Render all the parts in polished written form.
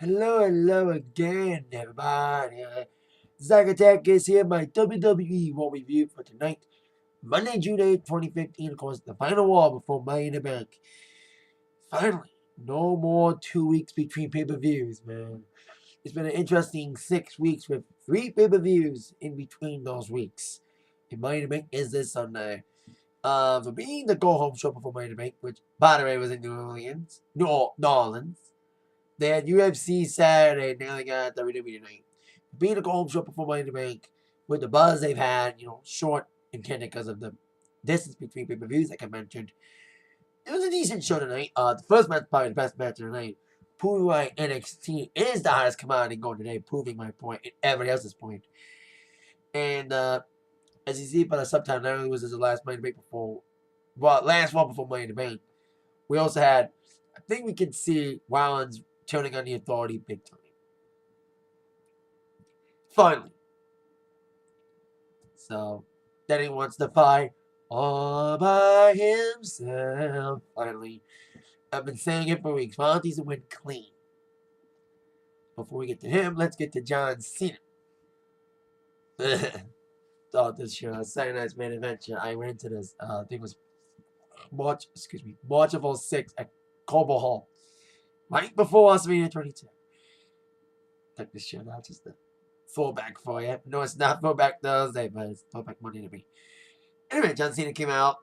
Hello again, everybody. Zach Attack is here, my WWE Raw review for tonight, Monday, June 8th, 2015. Of course, the final Raw before Money in the Bank. Finally, no more 2 weeks between pay-per-views, man. It's been an interesting 6 weeks with 3 pay-per-views in between those weeks. And Money in the Bank is this Sunday. For being the go-home show before Money in the Bank, which, by the way, was in New Orleans. They had UFC Saturday, now they got WWE tonight. Being a go-home show before Money in the Bank, with the buzz they've had, short and tender because of the distance between pay-per-views, like I mentioned. It was a decent show tonight. The first match, probably the best match of the night. Proving why NXT is the hottest commodity going today, proving my point and everybody else's point. And as you see by the subtitle, not only was this the last Money in the Bank before, well, last one before Money in the Bank, we also had, I think we can see Rollins turning on the Authority big time. Finally. So, then he wants to fight all by himself. Finally. I've been saying it for weeks. Monty's went clean. Before we get to him, let's get to John Cena. Thought this show, Saturday night's main event show. I went into this, I think it was March of 06 at Cobo Hall. Right before WrestleMania 22. Took this show out, just a throwback for you. No, it's not throwback Thursday, but it's throwback Monday to me. Anyway, John Cena came out.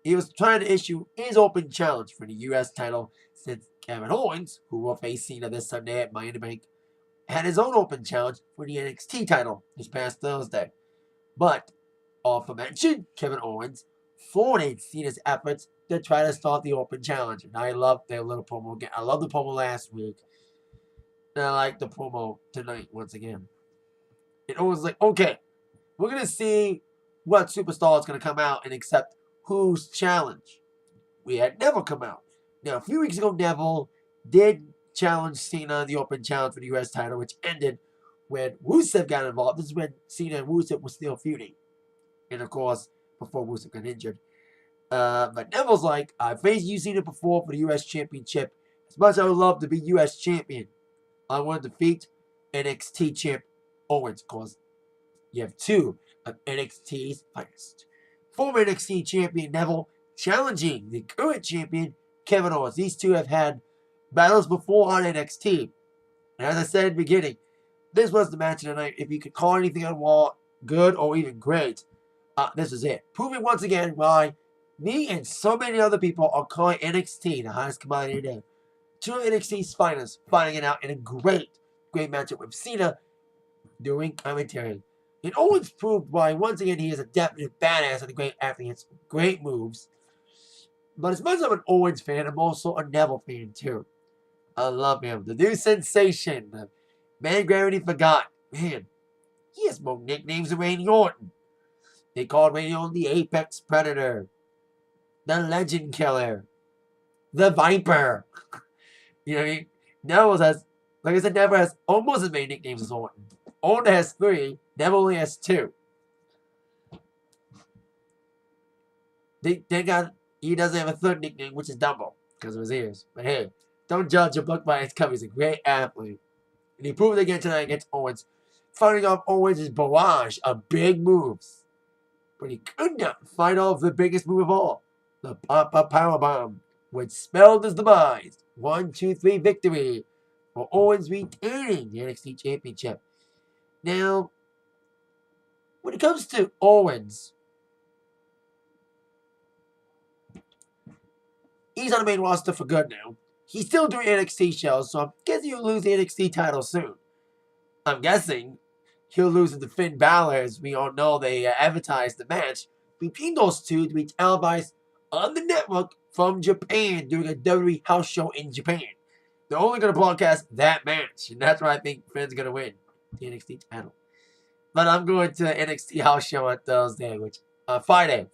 He was trying to issue his open challenge for the U.S. title since Kevin Owens, who will face Cena this Sunday at Money in the Bank, had his own open challenge for the NXT title this past Thursday. But, aforementioned Kevin Owens thwarted Cena's efforts to try to start the open challenge. And I love their little promo again. I love the promo last week. And I like the promo tonight once again. And Owens was like, okay, we're going to see what superstar is going to come out and accept whose challenge. We had Neville come out. Now, a few weeks ago, Neville did challenge Cena the open challenge for the U.S. title, which ended when Rusev got involved. This is when Cena and Rusev were still feuding. And, of course, before Rusev got injured. But Neville's like, I've faced you, Cena, before for the U.S. Championship. As much as I would love to be U.S. Champion, I want to defeat NXT Champ Owens, because you have two of NXT's finest. Former NXT Champion Neville challenging the current champion Kevin Owens. These two have had battles before on NXT. And as I said at the beginning, this was the match of the night. If you could call anything on Raw good or even great, this is it. Proving once again why me and so many other people are calling NXT the hottest commodity today. Two of NXT's finest fighting it out in a great matchup with Cena doing commentary. And Owens proved why once again he is a definite badass and a great athlete. Great moves. But as much as I'm an Owens fan, I'm also a Neville fan too. I love him. The new sensation. The Man Gravity Forgot. Man, he has more nicknames than Randy Orton. They called Randy Orton the Apex Predator. The Legend Killer. The Viper. You know what I mean? Neville has, like I said, Neville has almost as many nicknames as Orton. Orton has 3. Neville only has 2. He doesn't have a third nickname, which is Dumbo, because of his ears. But hey, don't judge a book by its cover. He's a great athlete. And he proved it again tonight against Owens. Fighting off Owens' barrage of big moves. But he could not fight off the biggest move of all. The pop-up powerbomb, which spelled his demise. 1, 2, 3 victory for Owens retaining the NXT Championship. Now, when it comes to Owens, he's on the main roster for good now. He's still doing NXT shows, so I'm guessing he'll lose the NXT title soon. I'm guessing he'll lose it to Finn Balor, as we all know they advertised the match between those two to be televised on the network from Japan during a WWE house show in Japan. They're only going to broadcast that match, and that's why I think Finn's going to win the NXT title. But I'm going to NXT house show on Thursday, which Friday.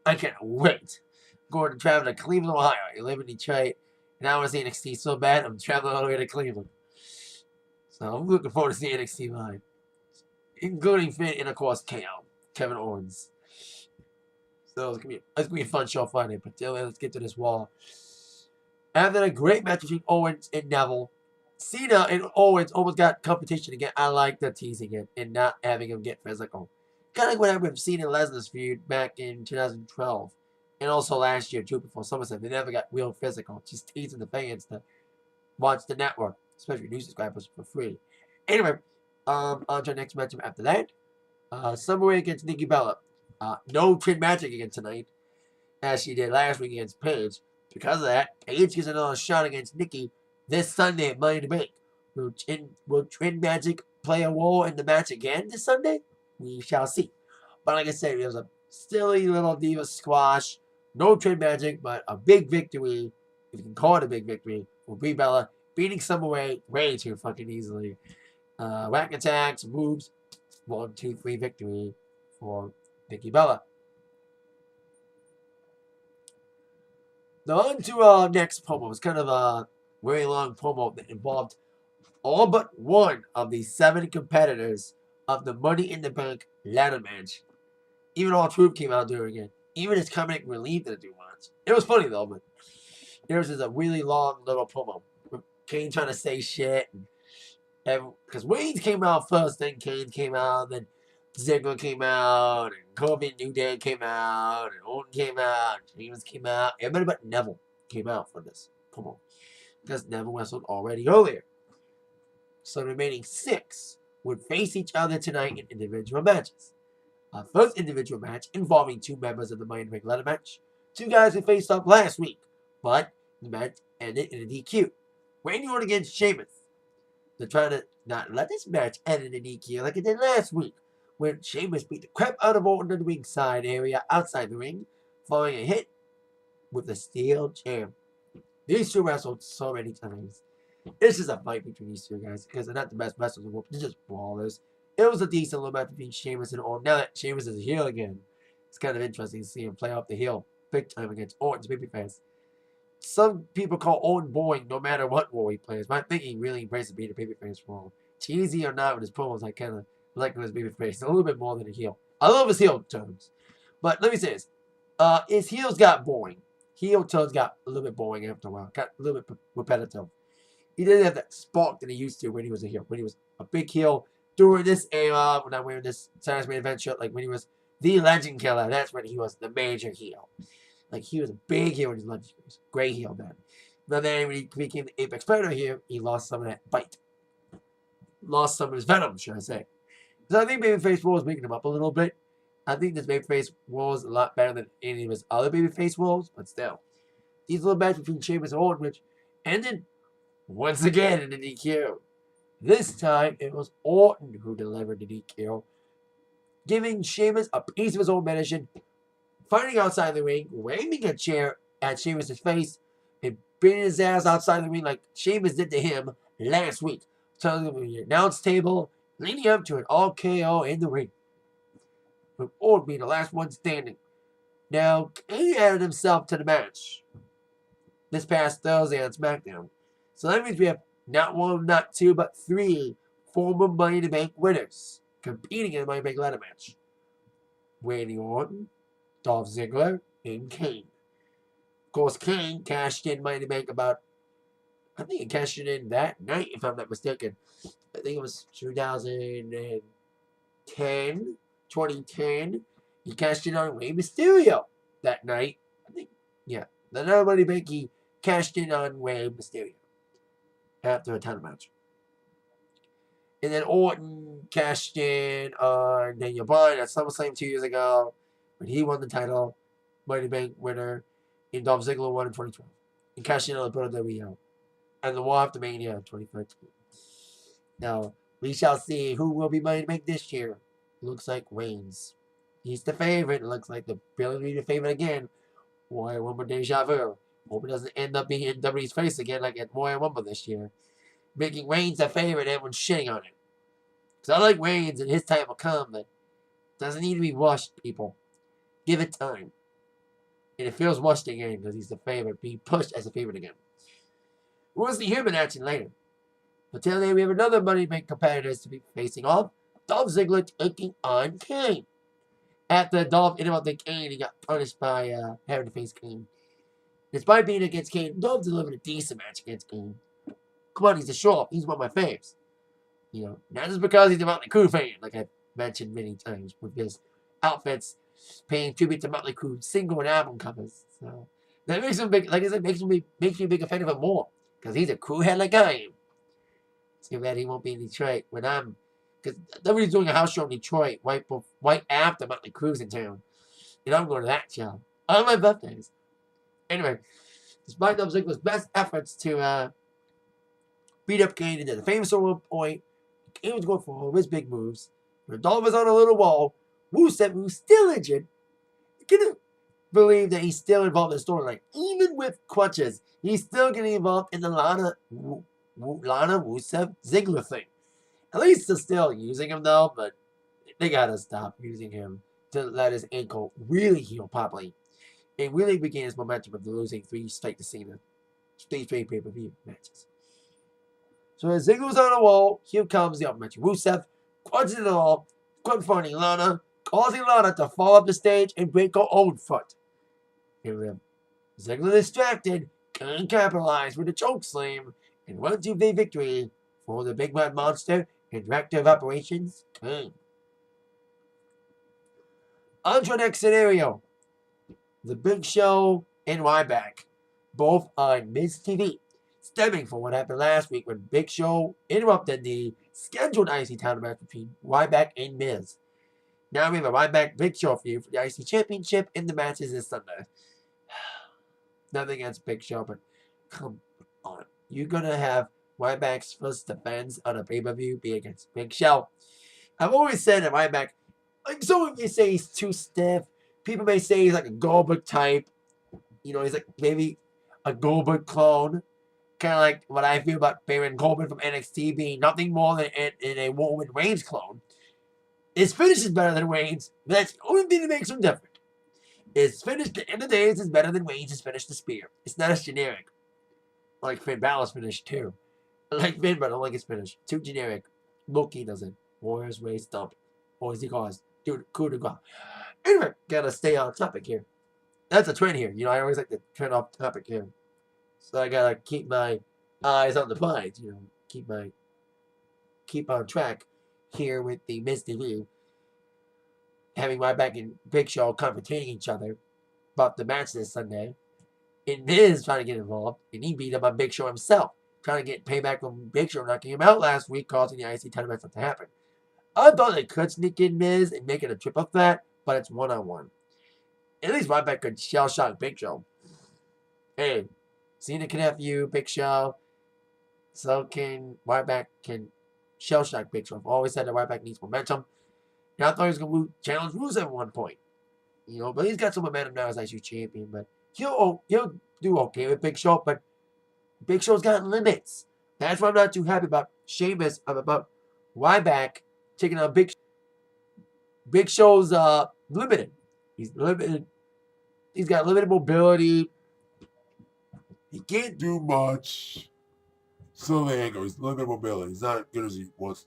I can't wait. I'm going to travel to Cleveland, Ohio. I live in Detroit, and I want to see NXT so bad. I'm traveling all the way to Cleveland. So I'm looking forward to seeing NXT live, including Finn and of course Kevin Owens. So it's gonna be a fun show Friday. But let's get to this Raw. After a great match between Owens and Neville, Cena and Owens almost got competition again. I like the teasing it and not having him get physical. Kind of like what happened with Cena and Lesnar's feud back in 2012. And also last year, too, before SummerSlam. They never got real physical. Just teasing the fans to watch the network, especially new subscribers, for free. Anyway, on to our next matchup after that. Summer Rae against Nikki Bella. No Twin Magic again tonight, as she did last week against Paige. Because of that, Paige gets another shot against Nikki this Sunday at Money in the Bank. Will Twin Magic play a role in the match again this Sunday? We shall see. But like I said, it was a silly little diva squash. No Twin Magic, but a big victory, if you can call it a big victory, for Brie Bella, beating Summer Rae way too fucking easily. Whack attacks, moves, 1, 2, 3 victory for Nikki Bella. Now on to our next promo. It's kind of a very long promo that involved all but one of the 7 competitors of the Money in the Bank ladder match. Even R-Truth came out during it. Even his comic relief didn't do much. It was funny though, but there's just a really long little promo with Kane trying to say shit. Because Wayne came out first, then Kane came out, then Ziggler came out, and Kobe and New Day came out, and Orton came out, and James came out. Everybody but Neville came out for this promo. Because Neville wrestled already earlier. So the remaining 6 would face each other tonight in individual matches. Our first individual match involving 2 members of the Money in the Bank ladder match. 2 guys who faced up last week, but the match ended in a DQ. Randy Orton against Sheamus. They're trying to not let this match end in a DQ like it did last week, when Sheamus beat the crap out of Orton in the ringside area outside the ring, following a hit with a steel chair. These 2 wrestled so many times. It's just a fight between these 2 guys because they're not the best wrestlers in the world. They're just brawlers. It was a decent little match between Sheamus and Orton. Now that Sheamus is a heel again, it's kind of interesting to see him play off the heel big time against Orton's babyface. Some people call Orton boring no matter what role he plays, but I think he really embraces being a babyface role. Cheesy or not with his promos, I kind of like him as babyface a little bit more than a heel. I love his heel turns. But let me say this. His heels got boring. Heel turns got a little bit boring after a while. Got a little bit repetitive. He didn't have that spark that he used to when he was a heel. When he was a big heel during this era, when I'm wearing this Saturday Main Event shirt, like when he was the Legend Killer, that's when he was the major heel. Like he was a big heel in his Legend Killer. Great heel then. But then when he became the Apex Predator here, he lost some of that bite. Lost some of his venom, should I say. So I think Babyface roles making him up a little bit. I think this Babyface role is a lot better than any of his other Babyface roles, but still. These little matches between Sheamus and Orton, which ended once again in the DQ. This time, it was Orton who delivered the DQ, giving Sheamus a piece of his own medicine, fighting outside the ring, waving a chair at Sheamus' face, and beating his ass outside the ring like Sheamus did to him last week, telling him the announce table, leading up to an all-KO in the ring, with Orton being the last one standing. Now, Kane added himself to the match this past Thursday on SmackDown. So that means we have not 1, not 2, but 3 former Money in the Bank winners competing in the Money in the Bank ladder match. Randy Orton, Dolph Ziggler, and Kane. Of course, Kane cashed in Money in the Bank I think he cashed it in that night, if I'm not mistaken. I think it was 2010. He cashed in on Rey Mysterio that night. I think, yeah. The Money in the Bank, he cashed in on Rey Mysterio after a title match. And then Orton cashed in on Daniel Bryan at SummerSlam 2 years ago when he won the title, Money in the Bank winner, and Dolph Ziggler won in 2012. He cashed in on the WWE and the War After Mania in 2013. Now, we shall see who will be Money in the Bank this year. Looks like Reigns. He's the favorite. It looks like the Billy will be the favorite again. Royal Rumble deja vu. Hope it doesn't end up being in WWE's face again like at Royal Rumble this year. Making Reigns the favorite, everyone's shitting on it. Because I like Reigns and his time will come, but it doesn't need to be rushed, people. Give it time. And it feels rushed again because he's the favorite, being pushed as a favorite again. We'll see him in action later. But today we have another Money in the Bank competitors to be facing off. Dolph Ziggler taking on Kane. After Dolph interrupted Kane, he got punished by having to face Kane. Despite being against Kane, Dolph delivered a decent match against Kane. Come on, he's a show-off. He's one of my faves. You know, not just because he's a Motley Crue fan, like I've mentioned many times with his outfits, paying tribute to Motley Crue single and album covers. So that makes him big. Like I said, makes me a bigger fan of him more because he's a crew head like I am. Too bad he won't be in Detroit when I'm, because nobody's doing a house show in Detroit right after Motley Crue's in town, and I'm going to that show on my birthdays. Anyway, despite Dolph Ziggler's best efforts to beat up Kane into the famous solo point, Kane was going for all of his big moves. When Dolph was on a little wall, Rusev, who's still injured, couldn't believe that he's still involved in the storyline. Even with crutches, he's still getting involved in the Lana Rusev Ziggler thing. At least they're still using him though, but they gotta stop using him to let his ankle really heal properly and really begin his momentum of losing 3 straight to Cena. 3 straight pay-per-view matches. So as Ziggler's on the wall, here comes the upmatch. Rusev crunches it all, confronting Lana, causing Lana to fall up the stage and break her own foot. Here Ziggler distracted, can capitalize with a chokeslam and 1-2 victory for the Big Bad Monster and Director of Operations, Kane. On to the next scenario. The Big Show and Ryback, both on Miz TV, stemming from what happened last week when Big Show interrupted the scheduled IC title match between Ryback and Miz. Now we have a Ryback Big Show feud for the IC Championship in the matches this Sunday. Nothing against Big Show, but come on. You're going to have Ryback's first defense on a pay-per-view be against Big Show. I've always said that Ryback, like some of you say he's too stiff. People may say he's like a Goldberg type. You know, he's like maybe a Goldberg clone. Kind of like what I feel about Baron Corbin from NXT being nothing more than a Roman Reigns clone. His finish is better than Reigns, but that's the only thing that makes him different. His finish, at the end of the day, is better than Reigns' finish, the spear. It's not as generic. I like Finn Balor's finish, too. I like Finn, but I don't like his finish. Too generic. Loki doesn't. Warriors Way Stump. Or as he calls, dude, coup de grace. Anyway, gotta stay on topic here. That's a trend here. You know, I always like to trend off topic here. So I gotta keep my eyes on the prize, you know, keep on track here with the Miz TV. Having Ryback and Big Show confronting each other about the match this Sunday. And Miz trying to get involved, and he beat up on Big Show himself, trying to get payback from Big Show knocking him out last week, causing the IC title match not to happen. I thought they could sneak in Miz and make it a triple threat, but it's one-on-one. At least Ryback could shell shock Big Show. Hey, Cena can have you, Big Show. So can Ryback can shell shock Big Show. I've always said that Ryback needs momentum. And I thought he was going to challenge Rusev at one point. You know, but he's got some momentum now as IC champion. But he'll do okay with Big Show. But Big Show's got limits. That's why I'm not too happy about Sheamus. I'm about Ryback taking on Big Show. Big Show's limited. He's limited. He's got limited mobility. He can't do much. So there you go. He's limited mobility. He's not as good as he was.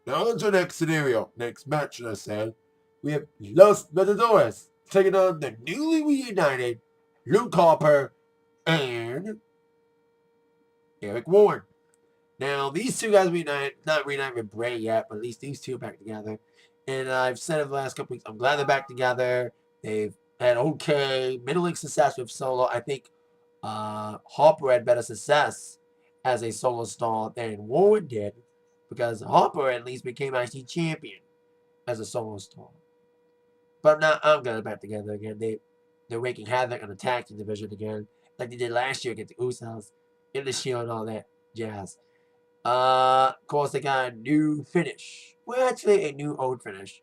Now on to the next scenario. Next match, I said. We have Los Matadores taking on the newly reunited Luke Harper and Eric Warren. Now, these two guys not reunited with Bray yet, but at least these two are back together. And I've said it the last couple weeks, I'm glad they're back together. They've had okay, middling success with Solo. I think Harper had better success as a solo star than Warren did, because Harper at least became IC champion as a solo star. But now I'm glad they're back together again. They're wreaking havoc on the tag team division again, like they did last year against the Usos in the Shield and all that jazz. Of course, they got a new finish. Well, actually, a new old finish.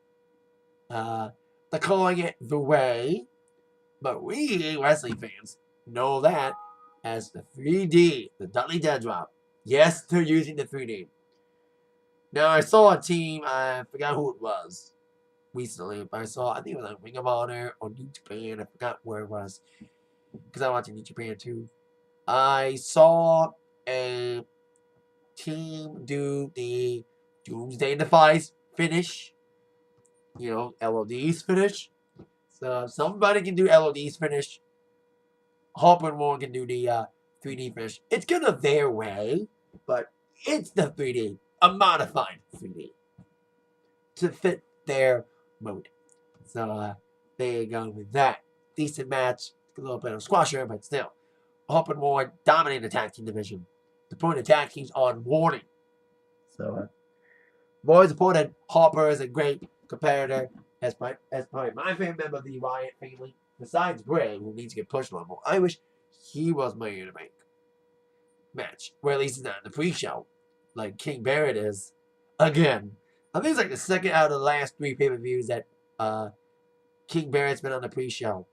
They're calling it The Way, but we wrestling fans know that as the 3D, the Dudley Dead Drop. Yes, they're using the 3D. Now, I saw a team, I forgot who it was recently, but I think it was like Ring of Honor or New Japan, I forgot where it was, because I'm watching New Japan too. I saw a team do the Doomsday Defies finish, you know, LOD's finish. So if somebody can do LOD's finish, Harper and Warren can do the 3D finish. It's gonna their way, but it's the 3D, a modified 3D to fit their mode. So there you go with that. Decent match, a little bit of squasher, but still. Harper Ward dominating the tag team division. The point of tag teams on warning. So Ward's opponent, Harper, is a great competitor. As probably my favorite member of the Wyatt family, besides Bray, who needs to get pushed a lot more. I wish he was my to make match, or at least he's not in the pre-show, like King Barrett is. Again, I think it's like the second out of the last 3 pay-per-views that King Barrett's been on the pre-show,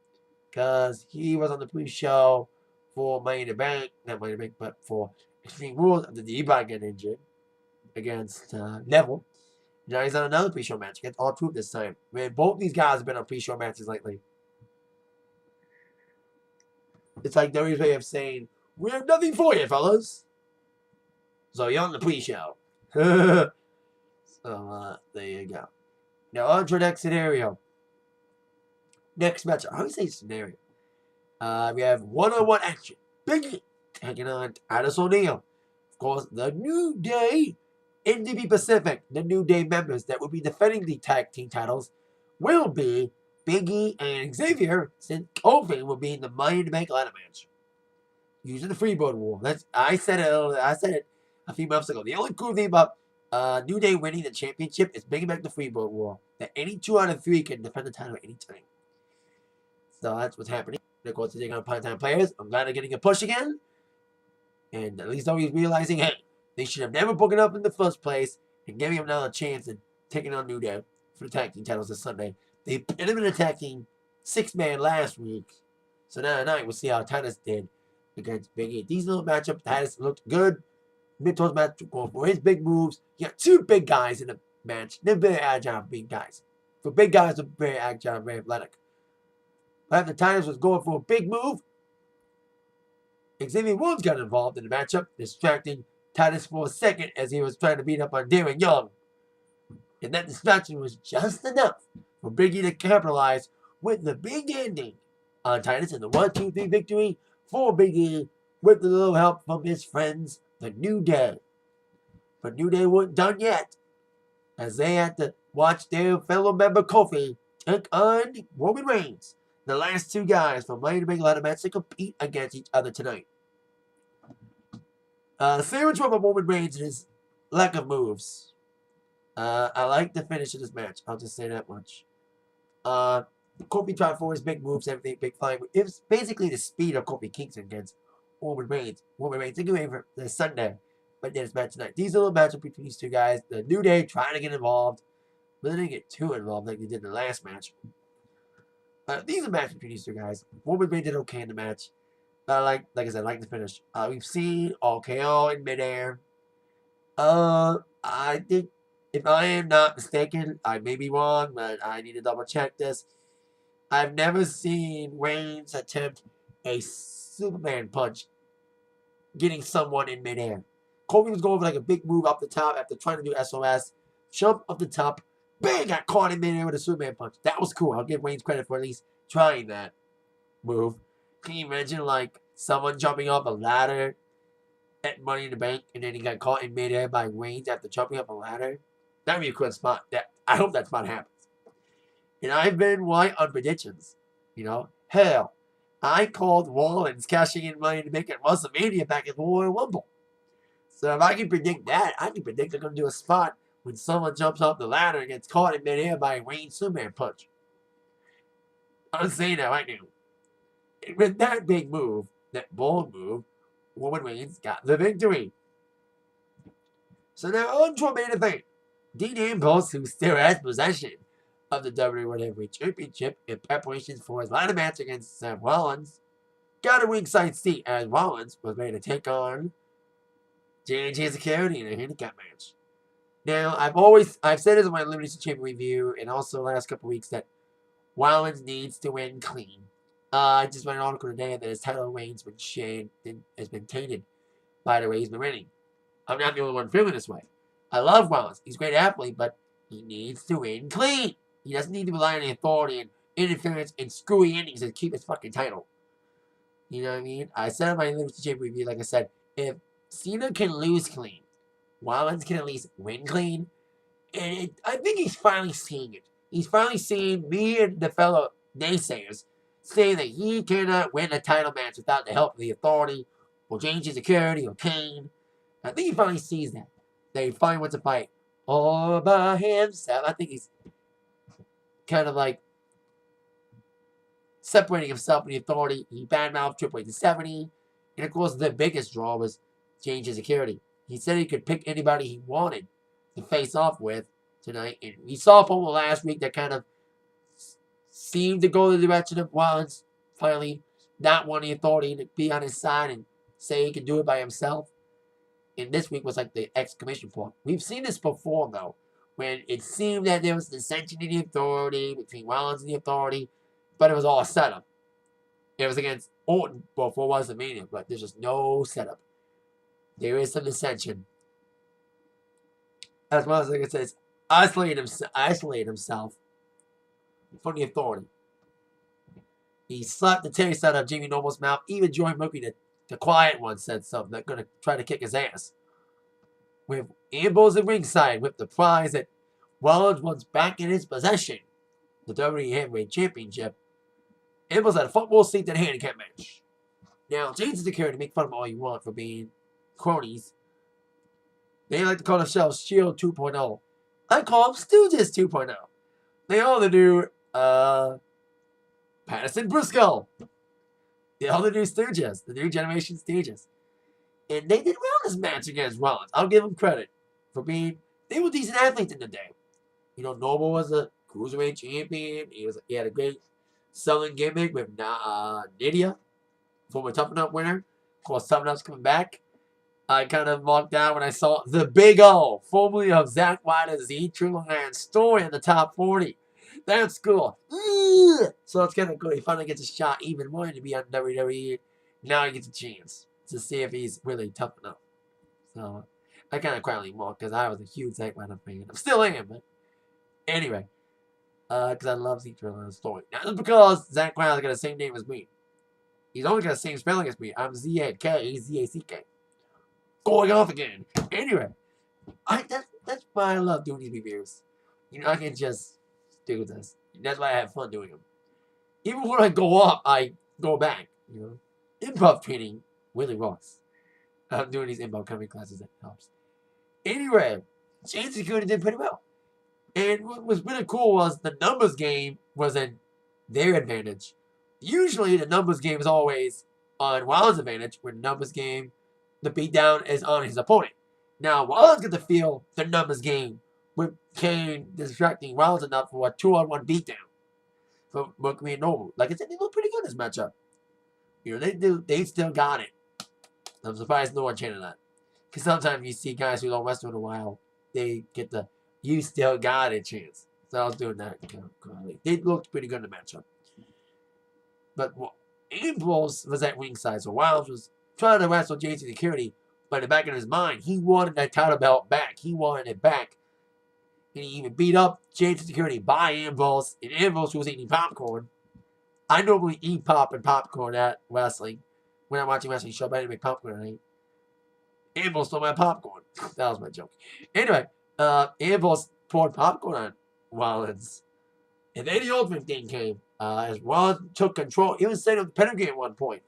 because he was on the pre-show for Money in the Bank, not Money in the Bank, but for Extreme Rules after the E-Bot got injured against Neville. Now he's on another pre-show match against R-Truth this time. Man, both these guys have been on pre-show matches lately. It's like WWE's way of saying, we have nothing for you, fellas. So you're on the pre-show. So, there you go. Now, on to the next scenario. Next match. How do you say scenario? We have one-on-one action. Biggie taking on Titus O'Neil. Of course, the New Day, NDP Pacific, the New Day members that will be defending the tag team titles will be Biggie and Xavier, since Kofi will be in the Money in the Bank ladder match. Using the Freeboard Rule. I said it a few months ago. The only cool thing about New Day winning the championship is bringing back the Freeboard Rule. That any 2 out of 3 can defend the title at any time. So that's what's happening. Of course, they're taking on part-time players. I'm glad they're getting a push again. And at least nobody's realizing, hey, they should have never broken up in the first place and giving them another chance at taking on New Day for the tag team titles this Sunday. They put him in attacking 6-man last week. So now tonight we'll see how Titus did against Biggie. These little matchups, Titus looked good. Mitb's match going for his big moves. You got 2 big guys in the match. They're very agile, big guys. For big guys, they're very agile, very athletic. But after Titus was going for a big move, Xavier Woods got involved in the matchup, distracting Titus for a second as he was trying to beat up on Darren Young. And that distraction was just enough for Biggie to capitalize with the big ending on Titus and the 1-2-3 victory for Biggie with a little help from his friends, the New Day. But New Day weren't done yet, as they had to watch their fellow member Kofi take on Roman Reigns, the last 2 guys from Money in the Bank ladder match to compete against each other tonight. Sandwich from Roman Reigns and his lack of moves. I like the finish of this match. I'll just say that much. Kofi tried for his big moves, everything, big flying. It was basically the speed of Kofi Kingston against Roman Reigns. Roman Reigns taking away for the Sunday, but then it's match tonight. These are little matchup between these 2 guys. The New Day trying to get involved, but they didn't get too involved like they did in the last match. These are matches between these 2 guys. Roman Reigns did okay in the match. Like I said, I like the finish. We've seen RKO in midair. I think, if I am not mistaken, I may be wrong, but I need to double check this. I've never seen Reigns attempt a Superman punch getting someone in midair. Kofi was going for like a big move up the top after trying to do SOS. Jump up the top. Bang! Got caught in midair with a Superman punch. That was cool. I'll give Reigns credit for at least trying that move. Can you imagine like someone jumping off a ladder at Money in the Bank and then he got caught in midair by Reigns after jumping up a ladder? That would be a cool spot. I hope that spot happens. And I've been right on predictions. You know, hell, I called Rollins cashing in Money in the Bank at WrestleMania back in the Royal Rumble. So if I can predict that, I can predict they're going to do a spot when someone jumps off the ladder and gets caught in midair by a Reigns Superman punch. I'm saying that right now. And with that big move, that bold move, Roman Reigns got the victory. So now on to our main event. Dean Ambrose, who still has possession of the WWE Championship in preparations for his ladder match against Seth Rollins, got a ringside seat as Rollins was ready to take on J&J Security in a handicap match. Now, I've said this in my Elimination Chamber review and also the last couple weeks that Rollins needs to win clean. I just read an article today that his title reigns has been tainted by the way he's been winning. I'm not the only one feeling this way. I love Rollins. He's a great athlete, but he needs to win clean. He doesn't need to rely on the authority and interference and screwy endings to keep his fucking title. You know what I mean? I said in my Elimination Chamber review, like I said, if Cena can lose clean, Rollins can at least win clean. And I think he's finally seeing it. He's finally seeing me and the fellow naysayers saying that he cannot win a title match without the help of the Authority or James Security or Kane. I think he finally sees that. That he finally wants to fight all by himself. I think he's kind of like separating himself from the Authority. He badmouthed Triple H in 70. And of course, the biggest draw was James Security. He said he could pick anybody he wanted to face off with tonight. And we saw a promo last week that kind of seemed to go the direction of Rollins finally not wanting the Authority to be on his side and say he can do it by himself. And this week was like the exclamation point. We've seen this before, though, when it seemed that there was dissension in the Authority between Rollins and the Authority, but it was all a setup. It was against Orton before WrestleMania, but there's just no setup. There is some dissension. As well as, like I said, isolated himself from the Authority. He slapped the taste out of Jimmy Noble's mouth. Even Joey Murphy, the quiet one, said something that's going to try to kick his ass. With Ambrose at ringside with the prize that Rollins wants back in his possession, the WWE Heavyweight Championship, Ambrose had a football seat in a handicap match. Now, James Security, make fun of all you want for being cronies. They like to call themselves Shield 2.0. I call them Stooges 2.0. They all do Patterson Briscoe. They all the new Stooges, the new generation Stooges. And they did well in this match against Rollins. I'll give them credit for being, they were decent athletes in the day. You know, Noble was a cruiserweight champion. He had a great selling gimmick with Nydia, former Tough Enough winner. Of course, Tough Enough's coming back. I kind of marked out when I saw the Big O, formerly of Zack Ryder's Z True Iron story in the top 40. That's cool. So it's kind of cool. He finally gets a shot even more to be on WWE. Now he gets a chance to see if he's really tough enough. So I kind of quietly marked because I was a huge Zack Ryder fan. I still am, but anyway. Because I love Z True Iron's story. Not just because Zack Ryder's got the same name as me. He's only got the same spelling as me. I'm Z-A-K, he's Z-A-C-K. Going off again. Anyway, that's why I love doing these reviews. You know, I can just do this. That's why I have fun doing them. Even when I go up, I go back. You know, improv training really works. I'm doing these improv comedy classes. That helps. Anyway, James Security did pretty well. And what was really cool was the numbers game was in their advantage. Usually, the numbers game is always on Rollins' advantage, where the numbers game, the beatdown is on his opponent. Now, Rollins got to feel the numbers game with Kane distracting Rollins enough for a 2-on-1 beatdown for Mercury and Noble. Like I said, they look pretty good in this matchup. You know, they still got it. I'm surprised no one chanted that. Because sometimes you see guys who don't wrestle in a while, they get the "you still got it" chance. So I was doing that. They looked pretty good in the matchup. But Ambrose was at ringside, so Rollins was trying to wrestle James Security, but in the back of his mind, he wanted that title belt back. He wanted it back. And he even beat up James Security by Ambrose, and Ambrose was eating popcorn. I normally eat pop and popcorn at wrestling. When I'm watching wrestling show, but I didn't make popcorn tonight. Ambrose stole my popcorn. That was my joke. Anyway, Ambrose poured popcorn on Rollins. And then the Ultimate thing came. As Rollins took control, he was setting up the pedigree at one point.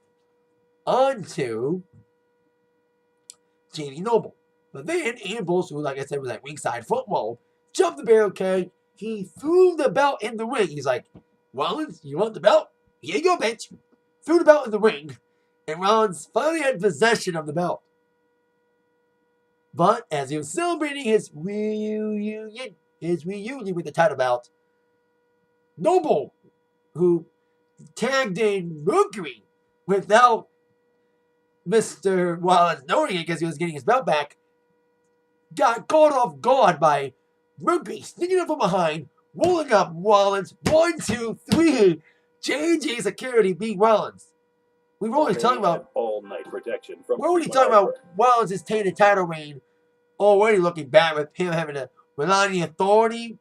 Onto Jamie Noble. But then Ambrose, who, like I said, was at ringside football, jumped the barricade. He threw the belt in the ring. He's like, Rollins, you want the belt? Here you go, bitch. Threw the belt in the ring. And Rollins finally had possession of the belt. But as he was celebrating his reunion with the title belt, Noble, who tagged in Mercury without Mr. Rollins knowing it because he was getting his belt back, got caught off guard by Mercury sneaking up from behind, rolling up Rollins. 1, 2, 3. JJ Security beat Rollins. We were always talking about all-night protection from. we're already talking about Rollins' tainted title reign already looking bad with him having to rely on the Authority,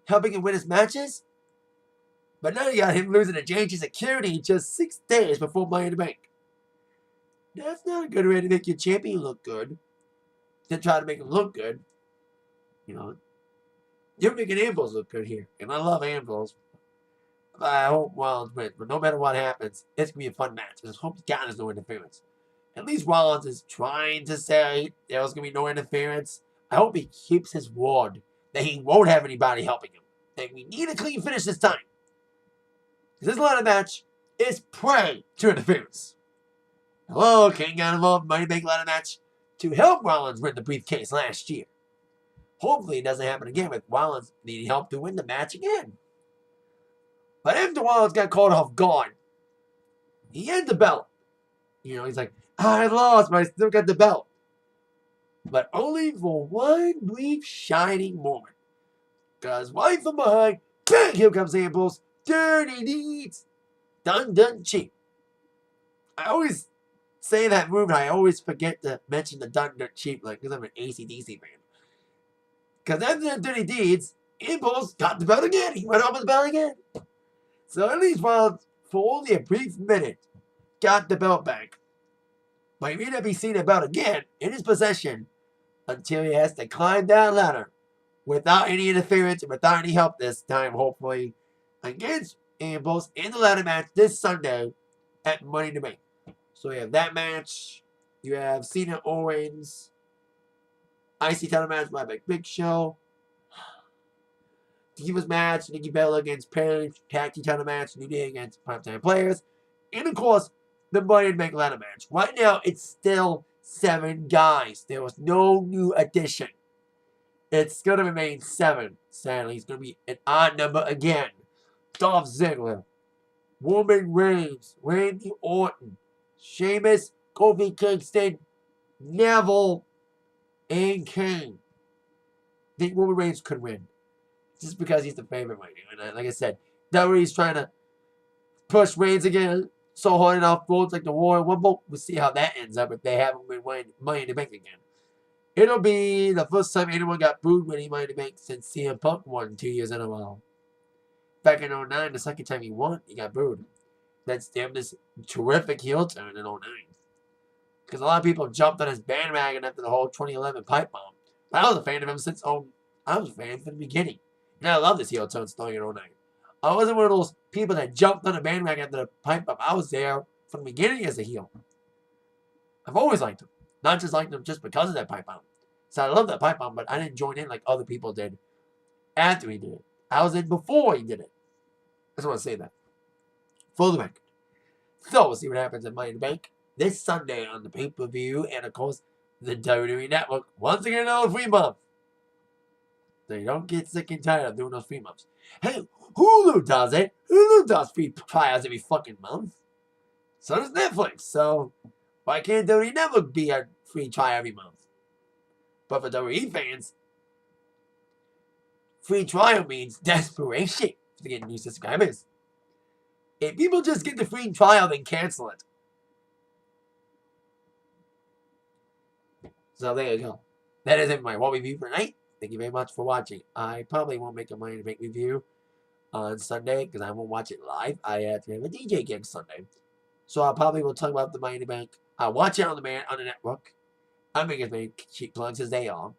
helping him win his matches. But now you got him losing to JJ Security just 6 days before Money in the Bank. That's not a good way to make your champion look good. To try to make him look good. You know, you're making Ambrose look good here. And I love Ambrose. I hope Rollins wins. But no matter what happens, it's going to be a fun match. I just hope God there's no interference. At least Rollins is trying to say there's going to be no interference. I hope he keeps his word that he won't have anybody helping him. That we need a clean finish this time. Because this ladder match is prey to interference. Hello, King got involved Money Bank ladder match to help Rollins win the briefcase last year. Hopefully it doesn't happen again with Rollins needing help to win the match again. But after Rollins got caught off guard, he had the belt. You know, he's like, I lost, but I still got the belt. But only for one brief shining moment. Because right from behind, bang, here comes Ambrose. Dirty deeds. Done cheap. I always say that move, and I always forget to mention the done cheap, like, because I'm an AC/DC fan. Because after the dirty deeds, Ambrose got the belt again. He went off his belt again. So at least Rollins, for only a brief minute, got the belt back. But he may not be seeing the belt again in his possession until he has to climb that ladder without any interference and without any help this time, hopefully, against Ambrose in the ladder match this Sunday at Money in the Bank. So you have that match. You have Cena Owens. IC title match by Big Show. Divas match, Nikki Bella against Paige. Tag team title match, New Day against Primetime Players. And of course, the Money in the Bank ladder match. Right now, it's still 7 guys. There was no new addition. It's going to remain 7. Sadly, it's going to be an odd number again. Dolph Ziggler, Roman Reigns, Randy Orton, Sheamus, Kofi Kingston, Neville, and Kane. I think Roman Reigns could win. Just because he's the favorite right now. And like I said, WWE's trying to push Reigns again so hard enough. Roads like the Royal Rumble. We'll see how that ends up if they haven't been winning Money in the Bank again. It'll be the first time anyone got booed winning Money in the Bank since CM Punk won 2 years in a row. Back in 09, the second time he won, he got booed. That's damn this terrific heel turn in 09. Because a lot of people jumped on his bandwagon after the whole 2011 pipe bomb. But I was a fan of him since I was a fan from the beginning. And I love this heel turn starting in 09. I wasn't one of those people that jumped on the bandwagon after the pipe bomb. I was there from the beginning as a heel. I've always liked him. Not just liked him just because of that pipe bomb. So I love that pipe bomb, but I didn't join in like other people did after he did it. I was in before he did it. I just want to say that. For the record. So we'll see what happens at Money in the Bank this Sunday on the pay-per-view. And of course, the WWE Network. Once again, another free month. So you don't get sick and tired of doing those free months. Hey, Hulu does it. Hulu does free trials every fucking month. So does Netflix. So why can't WWE Network be a free trial every month? But for WWE fans, free trial means desperation to get new subscribers. If people just get the free trial, then cancel it. So there you go. That is it for my Raw review for tonight. Thank you very much for watching. I probably won't make a Money in the Bank review on Sunday because I won't watch it live. I have to have a DJ gig Sunday. So I probably will talk about the Money in the Bank. I'll watch it on the network. I'll make as many cheap plugs as they are.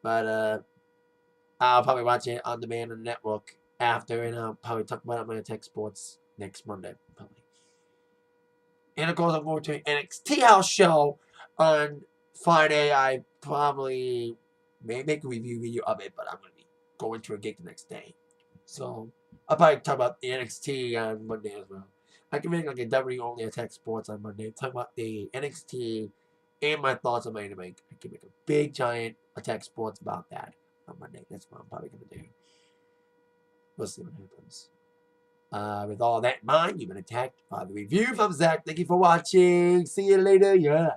But I'll probably watch it on demand on the network after, and I'll probably talk about it on my Tech Sports next Monday. Probably. And of course, I'm going to an NXT house show on Friday. I probably may make a review video of it, but I'm going to be going to a gig the next day. So I'll probably talk about the NXT on Monday as well. I can make like a W only Tech Sports on Monday. Talk about the NXT and my thoughts on Money in the Bank. I can make a big giant Attack Sports about that on Monday. That's what I'm probably going to do. We'll see what happens. With all that in mind, you've been attacked by the review from Zach. Thank you for watching. See you later. Yeah.